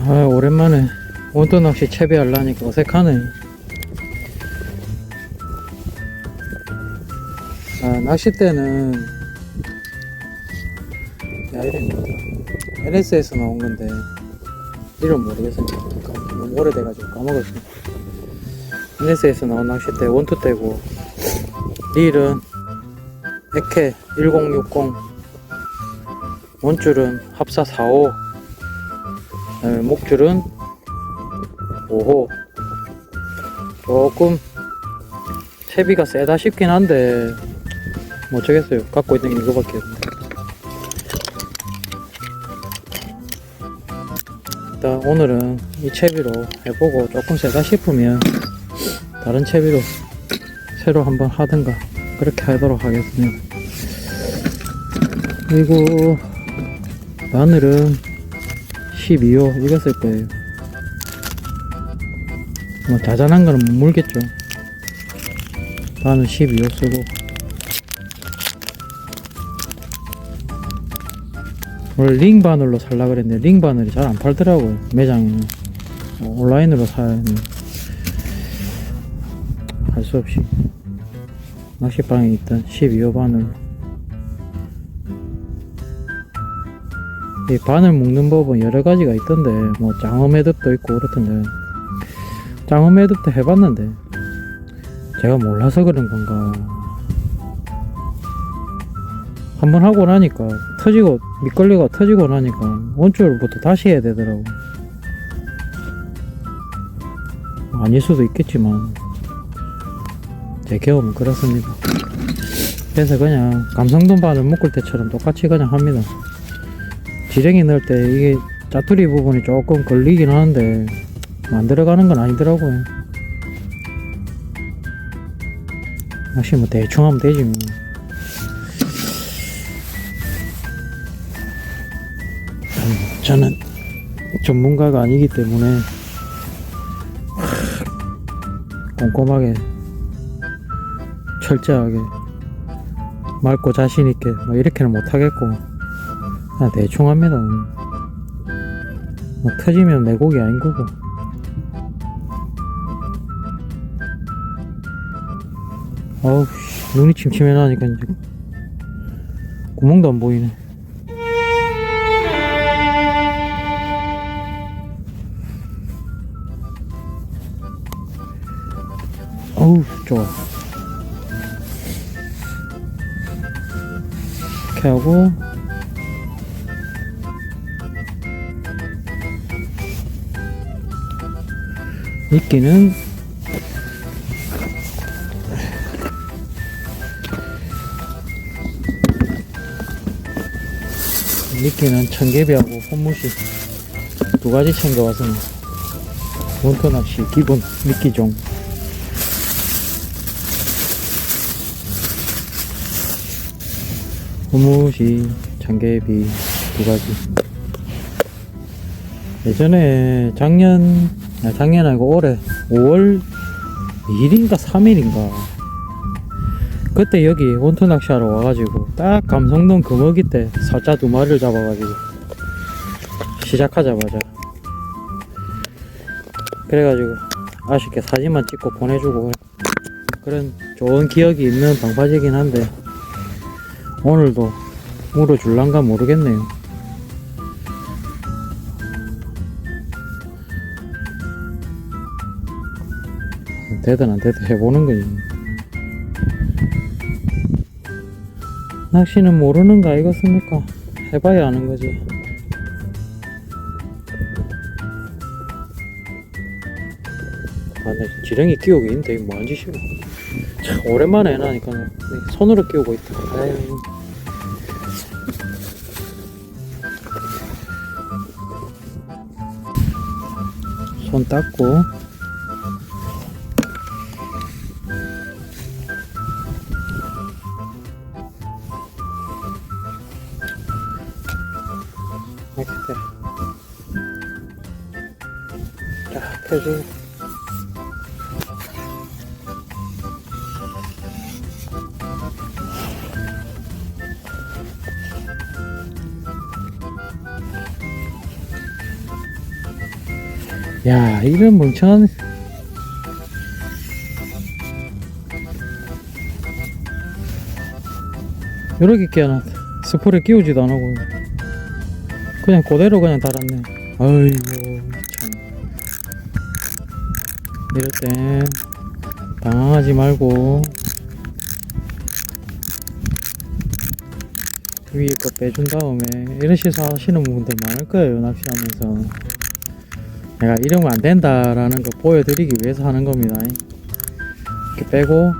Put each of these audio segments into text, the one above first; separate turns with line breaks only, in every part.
아, 오랜만에 온도낚시 채비하려니까 어색하네. 아, 낚싯대는 야, 이름이 뭐더라? NS에서 나온 건데 이름 모르겠어요. 너무 오래돼가지고 까먹었어. NS에서 나온 낚싯대 원투대고, 릴은 에케 1060, 원줄은 합사 45, 목줄은 5호. 조금 채비가 세다 싶긴 한데 뭐 어쩌겠어요. 갖고 있는 게 이거밖에 없네. 일단 오늘은 이 채비로 해보고, 조금 세다 싶으면 다른 채비로 새로 한번 하든가 그렇게 하도록 하겠습니다. 그리고 바늘은 12호 이거 쓸 거예요. 뭐 자잘한 거는 못 물겠죠. 바늘 12호 쓰고, 원래 링 바늘로 살라 그랬는데 링 바늘이 잘 안 팔더라고요, 매장에는. 온라인으로 사야 하는, 할 수 없이 낚시방에 있던 12호 바늘. 이 바늘 묶는 법은 여러 가지가 있던데, 뭐 장어 매듭도 있고 그렇던데, 장어 매듭도 해봤는데 제가 몰라서 그런 건가, 한번 하고 나니까 터지고, 밑걸레가 터지고 나니까 원줄부터 다시 해야 되더라고. 아닐 수도 있겠지만 제 경험은 그렇습니다. 그래서 그냥 감성돔 바늘 묶을 때처럼 똑같이 그냥 합니다. 지렁이 넣을 때 이게 짜투리 부분이 조금 걸리긴 하는데 안 들어가는 건 아니더라고요. 역시 뭐 대충 하면 되지 뭐. 저는 전문가가 아니기 때문에 꼼꼼하게 철저하게 맑고 자신있게 뭐 이렇게는 못하겠고 그냥 대충 합니다. 뭐 터지면 내 고기 아닌 거고. 어우, 눈이 침침해 나니까 이제 구멍도 안 보이네. 어우, 좋아. 이렇게 하고 미끼는 청개비하고 혼무시 두 가지 챙겨왔습니다. 원터낚시 기본 미끼종. 혼무시, 청개비 두 가지. 예전에 작년 아니고 올해 5월 2일인가 3일인가 그때 여기 원투 낚시하러 와가지고 딱 감성돔 금어기 때 사자 2마리를 잡아가지고 시작하자마자 그래가지고 아쉽게 사진만 찍고 보내주고 그런 좋은 기억이 있는 방파제긴 한데 오늘도 물어줄란가 모르겠네요. 되든 안 되든 해보는 거지. 낚시는 모르는 거 아니겠습니까? 해봐야 아는 거지. 아, 나 지렁이 끼우고 있는데 이거 뭐한 짓이야. 참 오랜만에 해놔니까 손으로 끼우고 있다. 아유. 손 닦고 이렇게 쫙 펴주고 야 이런 멍청한 요렇게 끼워놨다. 스프레 끼우지도 안하고 그냥 그대로 그냥 달았네. 아이고 참 이럴 땐 당황하지 말고 위에 거 빼준 다음에 이런 실수 하시는 분들 많을 거예요. 낚시하면서 내가 이러면 안 된다라는 거 보여드리기 위해서 하는 겁니다. 이렇게 빼고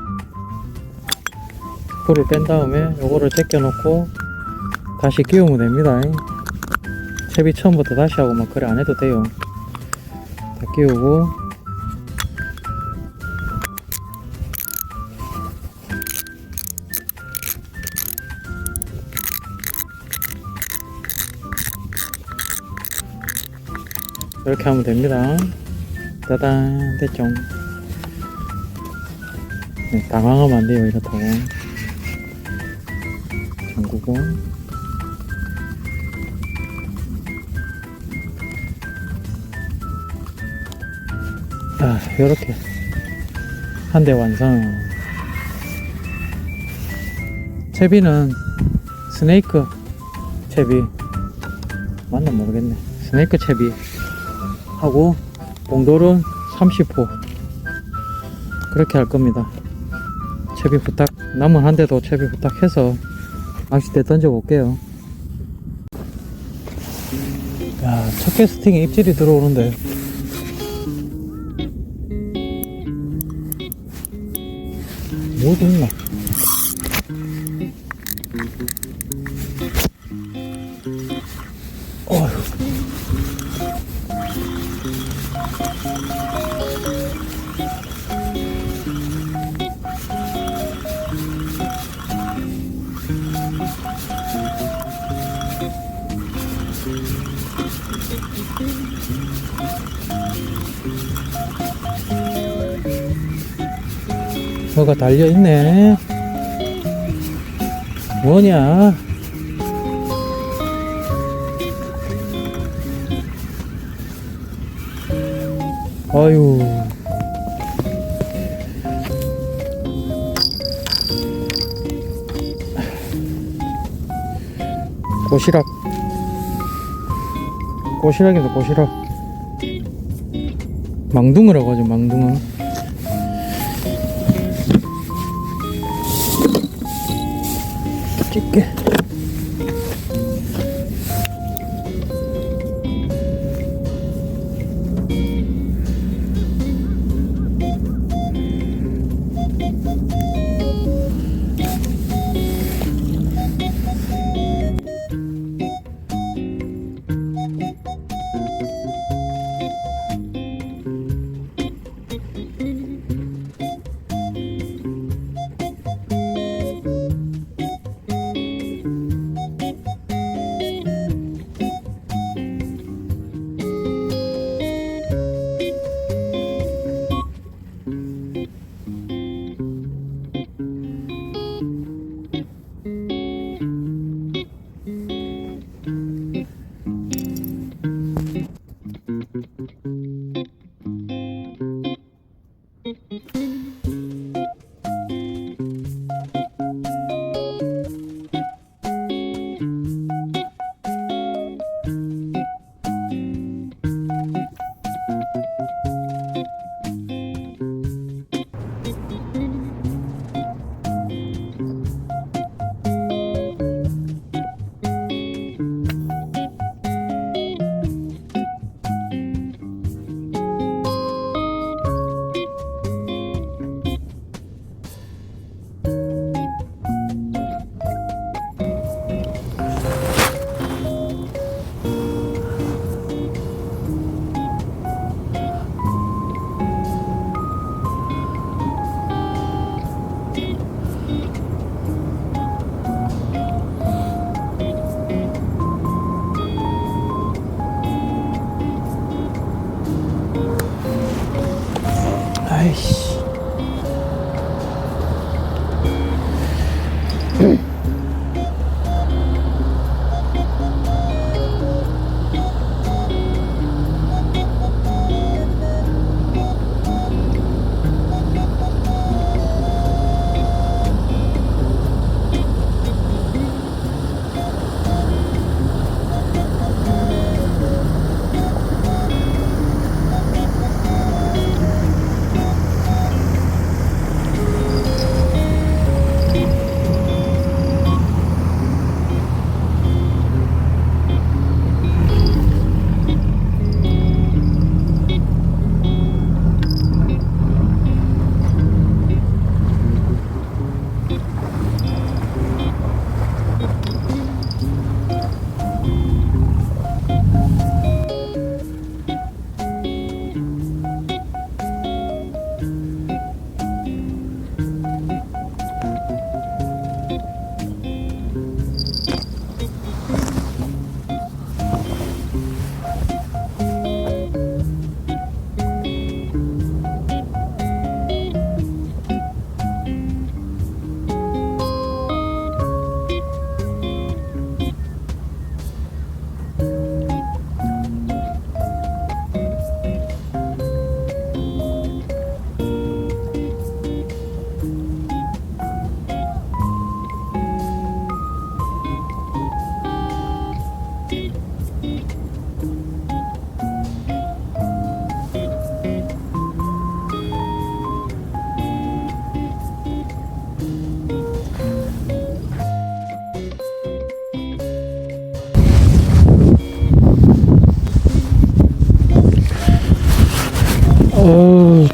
불을 뺀 다음에 요거를 제껴 놓고 다시 끼우면 됩니다. 채비 처음부터 다시 하고 막 그래 안 해도 돼요. 다 끼우고 이렇게 하면 됩니다. 따단 됐죠. 네, 당황하면 안 돼요. 이렇다고 잠그고 요렇게 한 대 완성. 채비는 스네이크 채비 맞나 모르겠네. 스네이크 채비 하고 봉돌은 30호 그렇게 할 겁니다. 채비 부탁 남은 한 대도 채비 부탁해서 낚싯대 던져 볼게요. 야, 첫 캐스팅에 입질이 들어오는데 뭐도 있나? 어휴. 뭐가 달려있네. 뭐냐? 아유. 고시락. 고시락이다, 고시락. 망둥어라고 하죠, 망둥어. 찍게. 아이씨.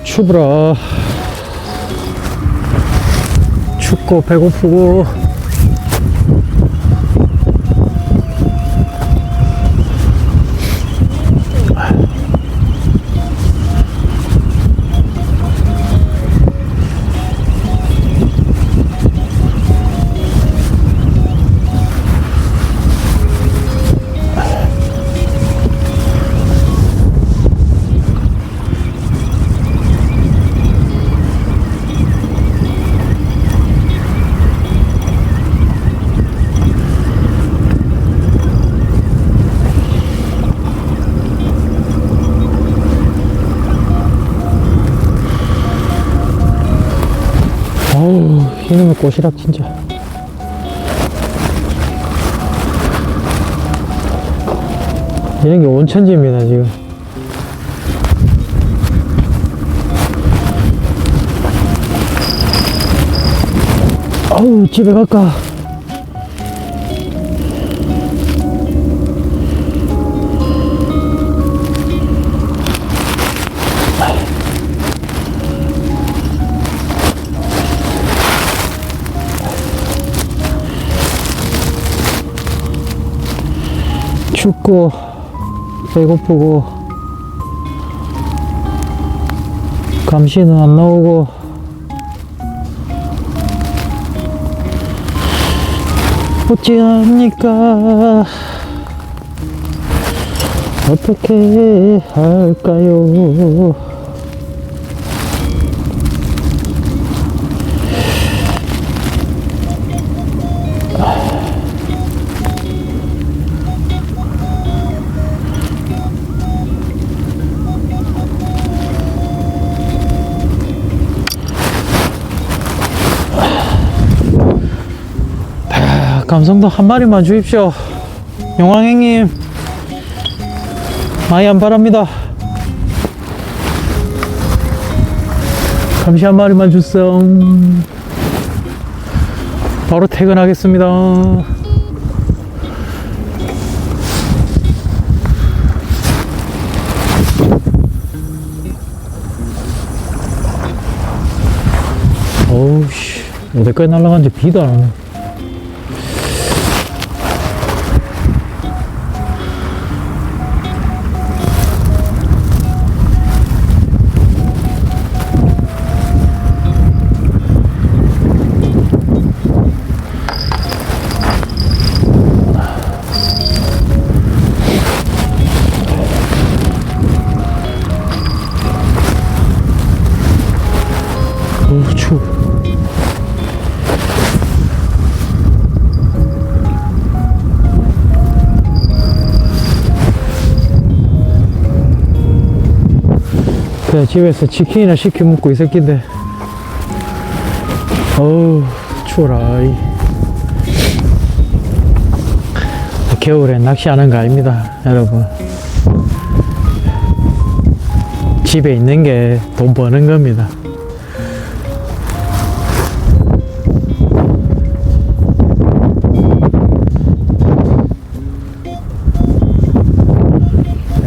추브라. 춥고 배고프고 어우, 이놈의 꼬시락 진짜. 이런 게 온천지입니다 지금. 어우, 집에 갈까? 춥고 배고프고 감시는 안 나오고 어찌합니까? 어떻게 할까요? 감성도 한 마리만 주십시오. 용왕행님 많이 안 바랍니다. 감시 한 마리만 주세요. 바로 퇴근하겠습니다. 어우씨, 어디까지 날아간지 비도 안 오네. 그래, 집에서 치킨이나 시켜 먹고 이 새끼인데. 어우, 추워라. 겨울에 낚시하는 거 아닙니다, 여러분. 집에 있는 게 돈 버는 겁니다.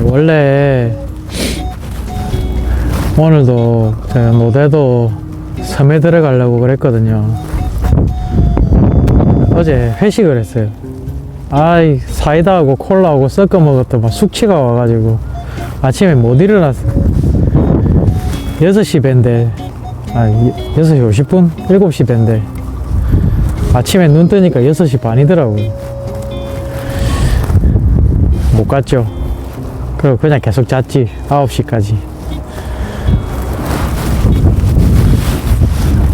원래 오늘도 제가 노대도 섬에 들어가려고 그랬거든요. 어제 회식을 했어요. 아이, 사이다하고 콜라하고 섞어 먹었더만 숙취가 와가지고 아침에 못 일어났어요. 6시 밴데, 6시 50분? 7시 밴데 아침에 눈 뜨니까 6시 반이더라고요. 못 갔죠. 그리고 그냥 계속 잤지. 9시까지.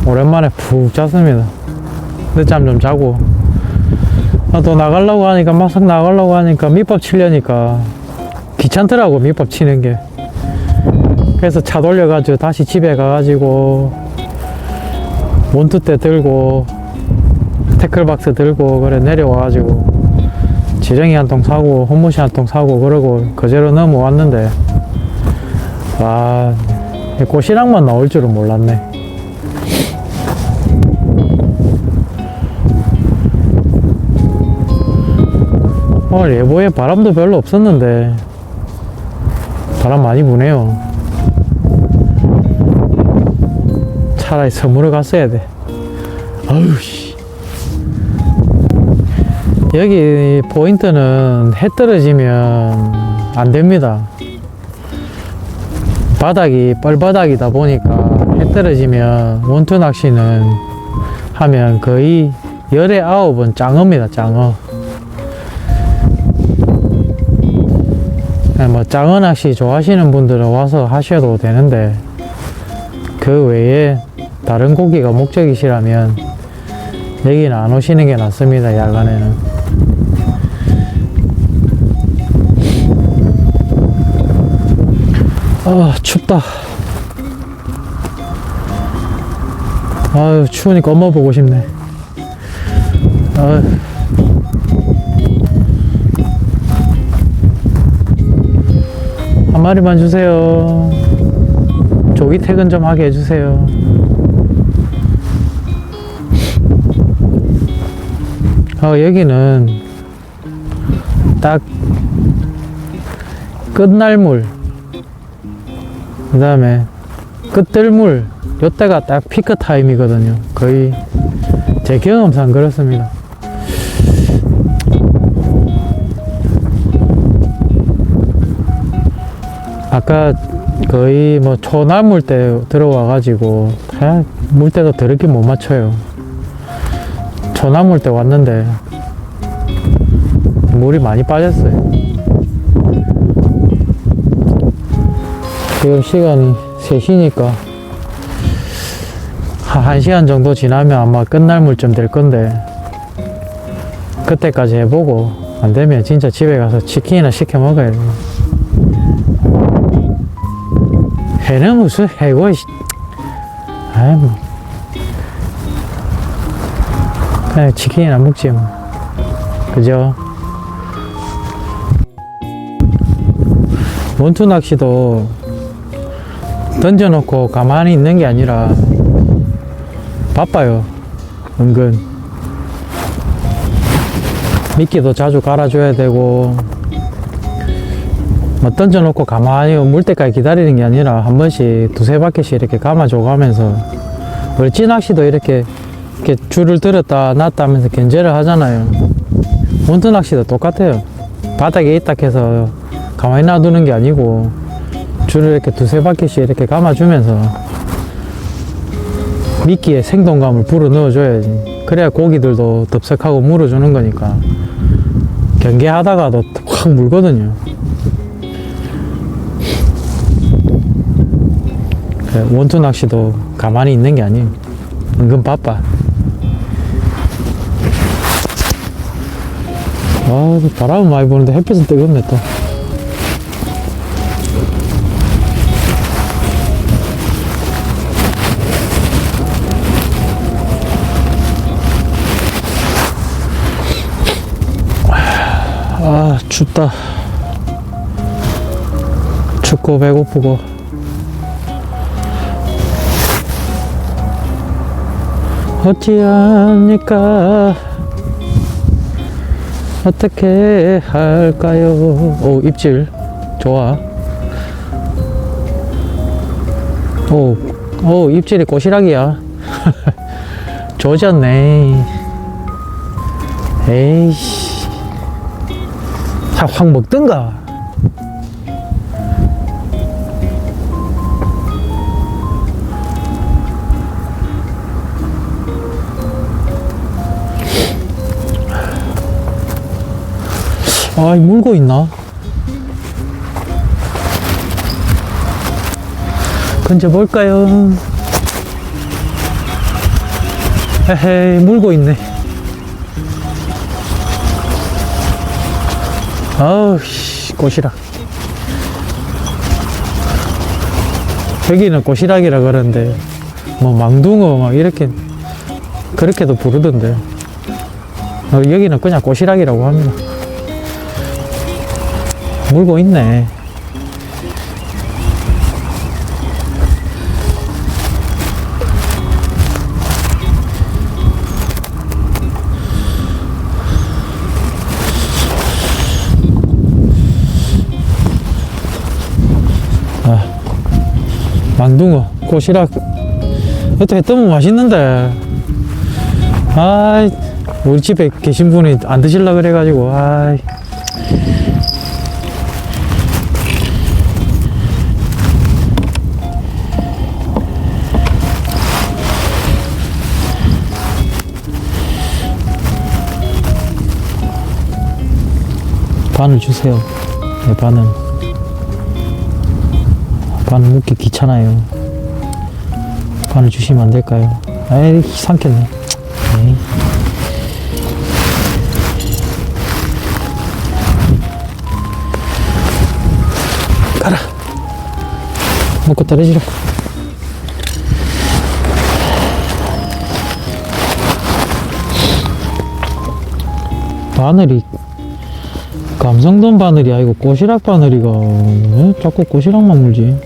오랜만에 푹 잤습니다. 늦잠 좀 자고. 또 나가려고 하니까, 막상 나가려고 하니까 밑밥 치려니까 귀찮더라고, 밑밥 치는 게. 그래서 차 돌려가지고 다시 집에 가가지고 몬투대 들고 태클박스 들고 그래 내려와가지고 지렁이 한 통 사고 홈모시 한 통 사고 그러고 그제로 넘어왔는데, 와, 꽃이랑만 나올 줄은 몰랐네. 오늘 예보에 바람도 별로 없었는데 바람 많이 부네요. 차라리 섬으로 갔어야 돼. 아유, 씨. 여기 포인트는 해 떨어지면 안 됩니다. 바닥이 뻘바닥이다 보니까 해 떨어지면 원투 낚시는 하면 거의 열에 9은 짱어입니다, 짱어. 뭐 짱어 낚시 좋아하시는 분들은 와서 하셔도 되는데, 그 외에 다른 고기가 목적이시라면 여기는 안 오시는 게 낫습니다, 야간에는. 아, 춥다. 아유, 추우니까 엄마 보고 싶네. 아유. 한 마리만 주세요. 조기 퇴근 좀 하게 해주세요. 여기는 딱 끝날물, 그 다음에 끝들물, 요때가 딱 피크 타임이거든요. 거의 제 경험상 그렇습니다. 아까 거의 뭐 초날물 때 들어와가지고 물때도 더럽게 못 맞춰요. 초나물 때 왔는데 물이 많이 빠졌어요. 지금 시간이 3시니까 한 1시간 정도 지나면 아마 끝날 물쯤 될 건데, 그때까지 해보고 안 되면 진짜 집에 가서 치킨이나 시켜 먹어야 돼요. 회는 무슨 회고, 아이 뭐 그냥 치킨이나 먹지 뭐. 그죠? 원투 낚시도 던져놓고 가만히 있는 게 아니라 바빠요. 은근 미끼도 자주 갈아줘야 되고, 뭐 던져놓고 가만히 물 때까지 기다리는 게 아니라 한 번씩 두세 바퀴씩 이렇게 감아줘 가면서, 우리 찌낚시도 이렇게 줄을 들었다 놨다 하면서 견제를 하잖아요. 원투 낚시도 똑같아요. 바닥에 있다 해서 가만히 놔두는 게 아니고 줄을 이렇게 두세 바퀴씩 이렇게 감아주면서 미끼에 생동감을 불어 넣어줘야지. 그래야 고기들도 덥석하고 물어주는 거니까. 경계하다가도 확 물거든요. 원투 낚시도 가만히 있는 게 아니에요. 은근 바빠. 아, 바람은 많이 부는데 햇빛은 뜨겁네 또. 춥다. 춥고 배고프고. 어찌합니까? 어떻게 할까요? 오, 입질 좋아. 오, 입질이 꼬시락이야. 조졌네. 에이씨, 확 먹든가. 아이, 물고 있나? 건져볼까요? 헤헤이, 물고 있네. 아우, 씨, 꼬시락. 여기는 꼬시락이라 그러는데, 뭐, 망둥어, 막, 이렇게, 그렇게도 부르던데. 여기는 그냥 꼬시락이라고 합니다. 물고 있네. 아, 망둥어, 꼬시락. 어떻게 뜨면 맛있는데. 아이, 우리 집에 계신 분이 안 드실라 그래가지고, 아이. 바늘 주세요. 네, 바늘 묶기 귀찮아요. 바늘 주시면 안 될까요? 에이, 삼켰네. 에이. 가라. 먹고 떨어지라. 바늘이 감성돈 바늘이 아니고 꼬시락 바늘이가 왜 자꾸 꼬시락만 물지?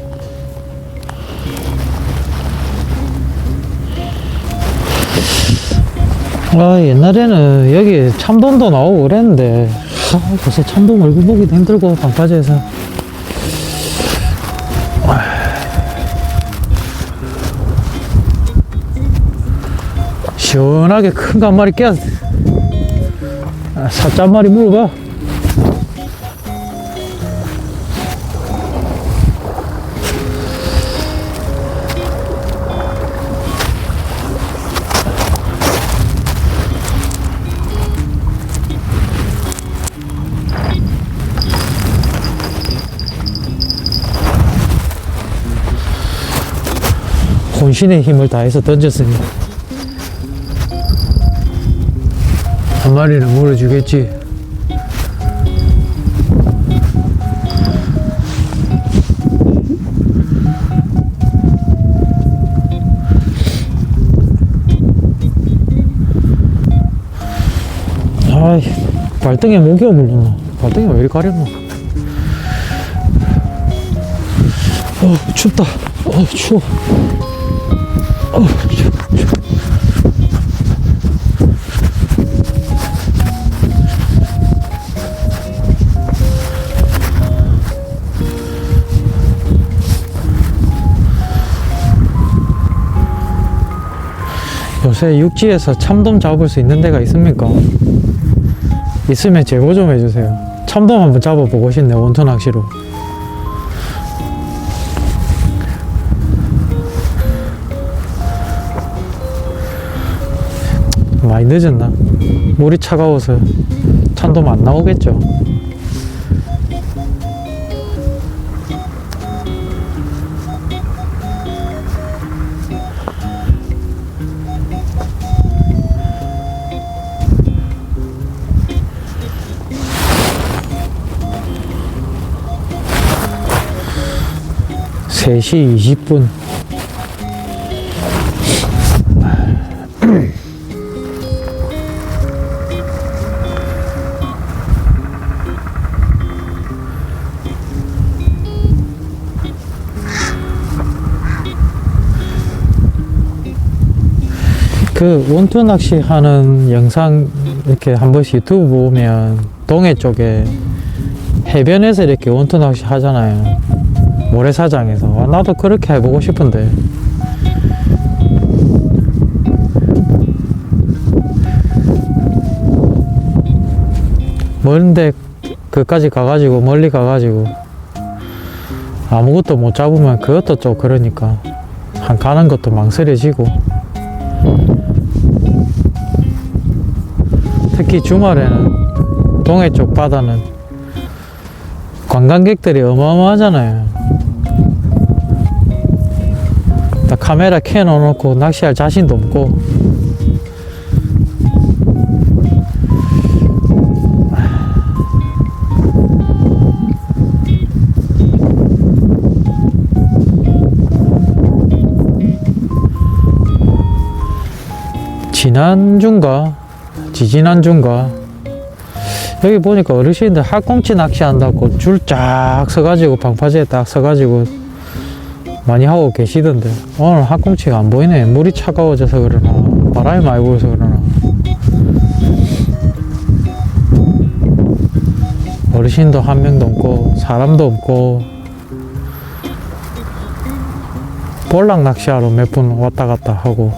아, 옛날에는 여기 참돔도 나오고 그랬는데, 요새 참돔 얼굴 보기도 힘들고 방파제에서. 시원하게 큰 거 한 마리 깨야 돼. 사자 한 마리 물어봐. 혼신의 힘을 다해서 던졌으니 한 마리는 물어주겠지. 아이, 발등에 모기가 물렸나? 발등에 왜 이리 가렸노? 춥다. 추워. 추워. 요새 육지에서 참돔 잡을 수 있는 데가 있습니까? 있으면 제보 좀 해주세요. 참돔 한번 잡아보고 싶네, 원투 낚시로. 많이 늦었나? 물이 차가워서 참돔 안 나오겠죠? 세 시 20분. 그 원투 낚시 하는 영상 이렇게 한 번씩 유튜브 보면 동해 쪽에 해변에서 이렇게 원투 낚시 하잖아요. 모래사장에서. 나도 그렇게 해보고 싶은데 멀는데 그까지 가가지고 멀리 가가지고 아무것도 못 잡으면 그것도 좀 그러니까 한 가는 것도 망설여지고, 특히 주말에는 동해 쪽 바다는 관광객들이 어마어마하잖아요. 딱 카메라 켜놓고 낚시할 자신도 없고. 지난주인가 지지난주인가 여기 보니까 어르신들 학꽁치 낚시한다고 줄 쫙 서가지고 방파제에 딱 서가지고 많이 하고 계시던데, 오늘 학꽁치가 안 보이네. 물이 차가워져서 그러나 바람이 많이 불어서 그러나 어르신도 한 명도 없고 사람도 없고, 볼락 낚시하러 몇 분 왔다 갔다 하고.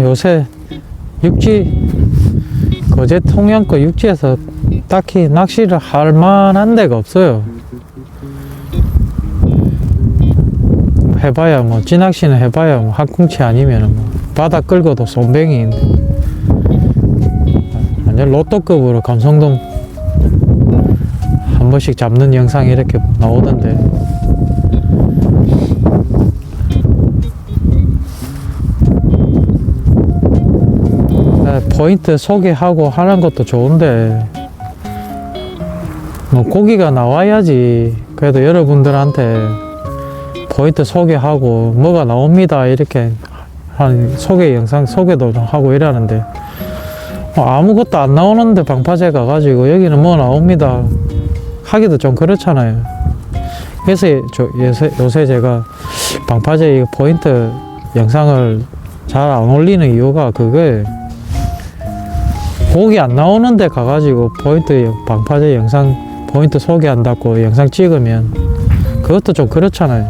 요새 육지, 거제 통영거 육지에서 딱히 낚시를 할 만한 데가 없어요. 해봐야 뭐 찌낚시는 해봐야 뭐 학꽁치 아니면 뭐 바다 끌고도 쏨뱅이인데, 완전 로또급으로 감성돔 한 번씩 잡는 영상이 이렇게 나오던데, 포인트 소개하고 하는 것도 좋은데 뭐 고기가 나와야지 그래도 여러분들한테 포인트 소개하고 뭐가 나옵니다 이렇게 한 소개 영상 소개도 좀 하고 이러는데, 아무것도 안 나오는데 방파제 가가지고 여기는 뭐 나옵니다 하기도 좀 그렇잖아요. 그래서 요새 제가 방파제 포인트 영상을 잘 안 올리는 이유가 그거예요. 고기 안 나오는데 가가지고 포인트 방파제 영상 포인트 소개한다고 영상 찍으면 그것도 좀 그렇잖아요.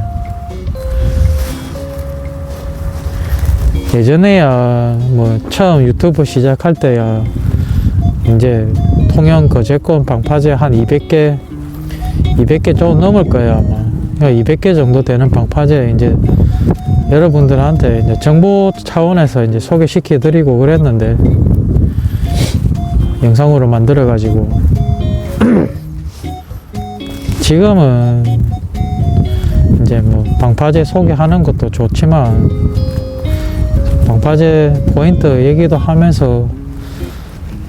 예전에야 뭐 처음 유튜브 시작할 때야 이제 통영 거제권 방파제 한 200개 좀 넘을 거예요 아마. 200개 정도 되는 방파제 이제 여러분들한테 이제 정보 차원에서 이제 소개시켜 드리고 그랬는데, 영상으로 만들어 가지고 지금은 이제 뭐 방파제 소개하는 것도 좋지만 방파제 포인트 얘기도 하면서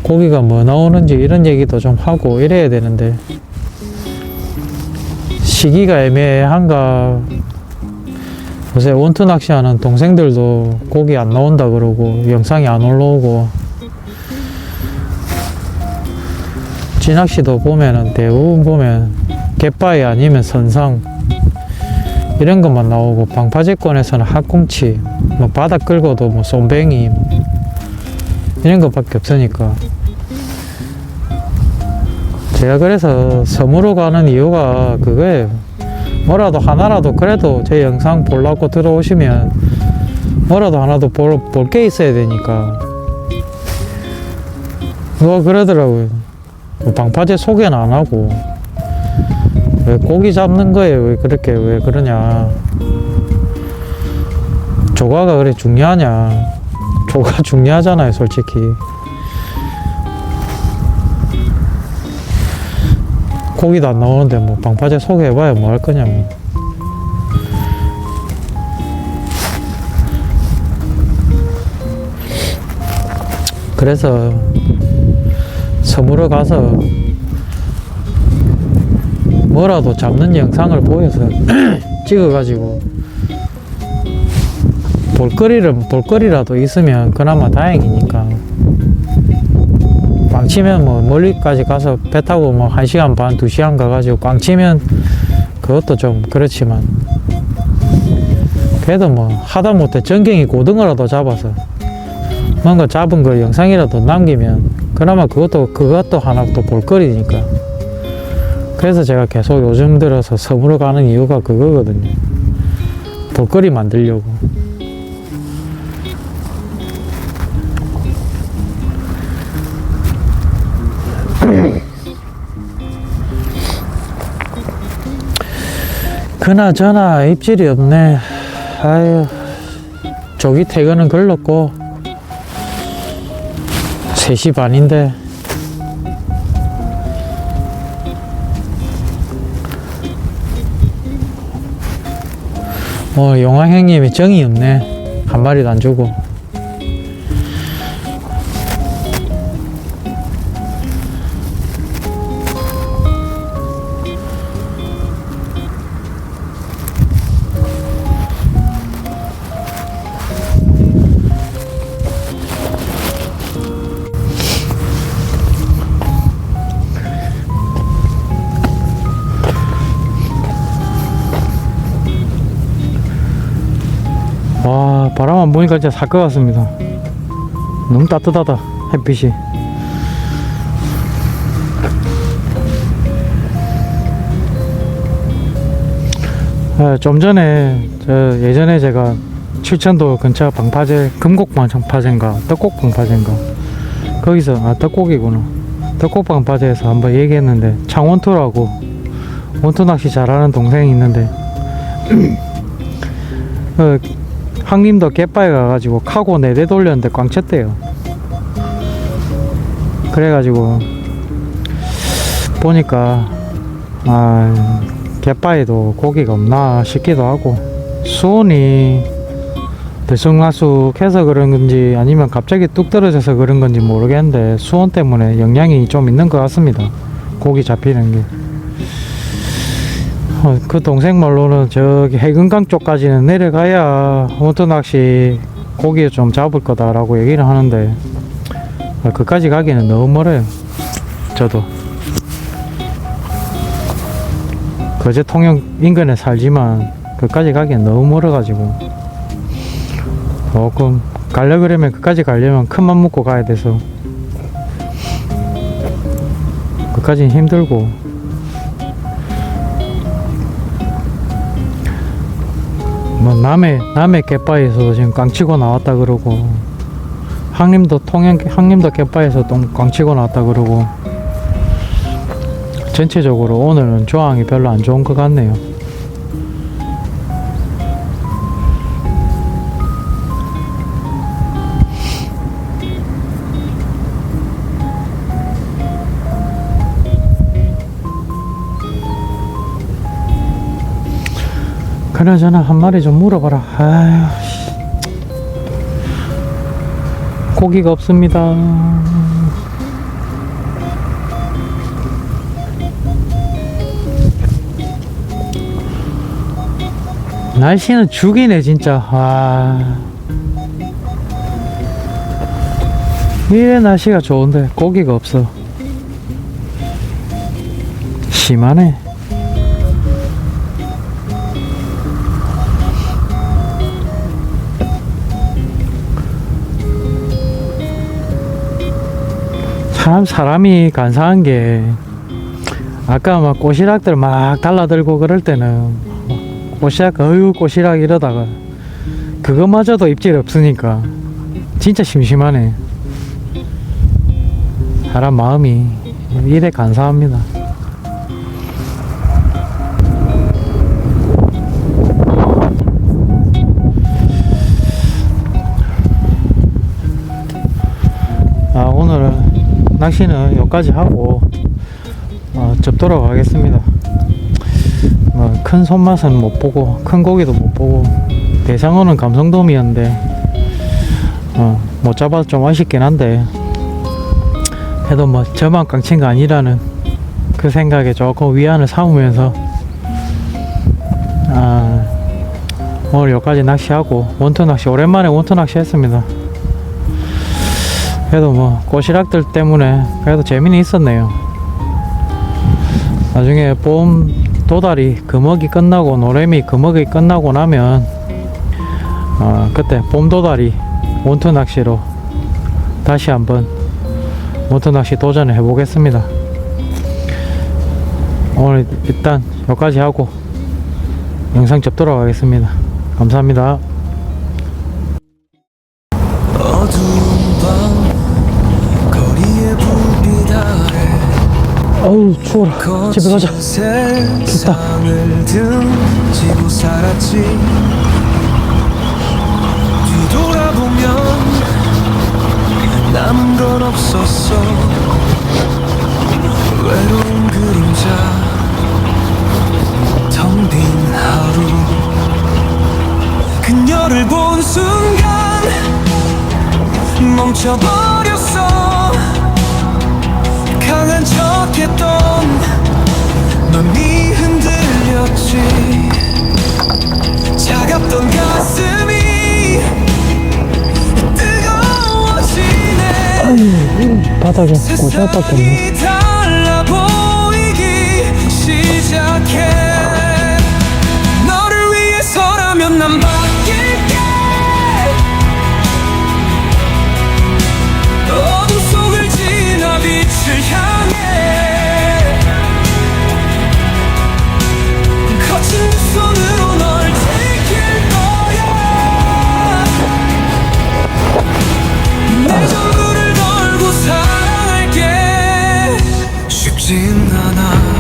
고기가 뭐 나오는지 이런 얘기도 좀 하고 이래야 되는데, 시기가 애매한가. 요새 원투 낚시하는 동생들도 고기 안 나온다 그러고 영상이 안 올라오고, 찌낚시도 보면은 대부분 보면 갯바위 아니면 선상 이런 것만 나오고, 방파제권에서는 학꽁치, 뭐 바다 끌고도 뭐 쏨뱅이 이런 것밖에 없으니까. 제가 그래서 섬으로 가는 이유가 그거예요. 뭐라도 하나라도 그래도 제 영상 보려고 들어오시면 뭐라도 하나도 볼 게 있어야 되니까. 누가 그러더라고요. 방파제 소개는 안 하고 왜 고기 잡는 거에 왜 그러냐, 조과가 그래 중요하냐. 조과 중요하잖아요 솔직히. 고기도 안 나오는데 뭐 방파제 소개해봐야 뭐 할 거냐 뭐. 그래서 섬으로 가서 뭐라도 잡는 영상을 보여서 찍어가지고 볼거리라도 있으면 그나마 다행이니까. 꽝치면 뭐 멀리까지 가서 배 타고 뭐 1시간 반 2시간 가가지고 꽝치면 그것도 좀 그렇지만, 그래도 뭐 하다못해 전갱이 고등어라도 잡아서 뭔가 잡은 걸 영상이라도 남기면 그나마 그것도 하나 또 볼거리니까. 그래서 제가 계속 요즘 들어서 섬으로 가는 이유가 그거거든요. 볼거리 만들려고. 그나저나 입질이 없네. 아유, 조기 퇴근은 걸렀고 3시 반인데 용왕 형님이 정이 없네. 한 마리도 안 주고. 와, 바람 안 보니까 진짜 살 것 같습니다. 너무 따뜻하다, 햇빛이. 좀 전에 예전에 제가 칠천도 근처 방파제, 금곡 방파제인가 떡곡 방파제인가 거기서, 떡곡이구나, 떡곡 방파제에서 한번 얘기했는데, 창원토라고 원투 낚시 잘하는 동생이 있는데 항림도 갯바에 가가지고 카고 4대 돌렸는데 꽝쳤대요. 그래가지고 보니까 갯바에도 고기가 없나 싶기도 하고, 수온이 들쑥날쑥해서 그런 건지 아니면 갑자기 뚝 떨어져서 그런 건지 모르겠는데 수온 때문에 영향이 좀 있는 것 같습니다. 고기 잡히는 게. 그 동생 말로는 저기 해금강 쪽까지는 내려가야 원투 낚시 고기 좀 잡을 거다라고 얘기를 하는데, 그까지 가기는 너무 멀어요. 저도 거제 통영 인근에 살지만 그까지 가기는 너무 멀어가지고 조금 가려 그러면, 그까지 가려면 큰 맘 먹고 가야 돼서 그까지는 힘들고, 뭐 남의 갯바에서 지금 꽝치고 나왔다 그러고, 항림도 갯바에서 또 꽝치고 나왔다 그러고, 전체적으로 오늘은 조항이 별로 안 좋은 것 같네요. 그나저나 한 마리 좀 물어봐라. 아휴, 고기가 없습니다. 날씨는 죽이네 진짜. 이래 날씨가 좋은데 고기가 없어. 심하네. 사람이 간사한 게, 아까 막 꼬시락들 막 달라들고 그럴 때는 꼬시락, 꼬시락 이러다가 그거마저도 입질 없으니까 진짜 심심하네. 사람 마음이 이래 간사합니다. 오늘은 낚시는 여기까지 하고 접도록 하겠습니다. 큰 손맛은 못 보고 큰 고기도 못 보고, 대상어는 감성돔이었는데 못 잡아서 좀 아쉽긴 한데, 그래도 뭐 저만 깡친 거 아니라는 그 생각에 조금 위안을 삼으면서 오늘 여기까지 낚시하고 원투 낚시 오랜만에 원투 낚시 했습니다. 그래도 뭐 꼬시락들 때문에 그래도 재미는 있었네요. 나중에 봄 도다리 금어기 끝나고 노래미 금어기 끝나고 나면 그때 봄 도다리 원투 낚시로 다시 한번 원투 낚시 도전을 해보겠습니다. 오늘 일단 여기까지 하고 영상 접도록 하겠습니다. 감사합니다.
어두운 밤 거리에 불빛 아래
어우 추워라. 집에 가자.
세상을 등지고 살았지. 뒤돌아보면 남은 건 없었어. 외로운 그림자 텅 빈 하루. 그녀를 본 순간 멈춰버렸어. 강한 척했던 넌이 흔들렸지. 차갑던 가슴이 뜨거워지네.
바닥에 꼬시락밖에 없네.
세상이 달라 보이기 시작해. 너를 위해서라면 난 바뀔게. 어둠 속을 지나 빛을 향해. 거친 두 손으로 널 지킬 거야. 내 전부를 걸고 사랑할게. 쉽진 않아.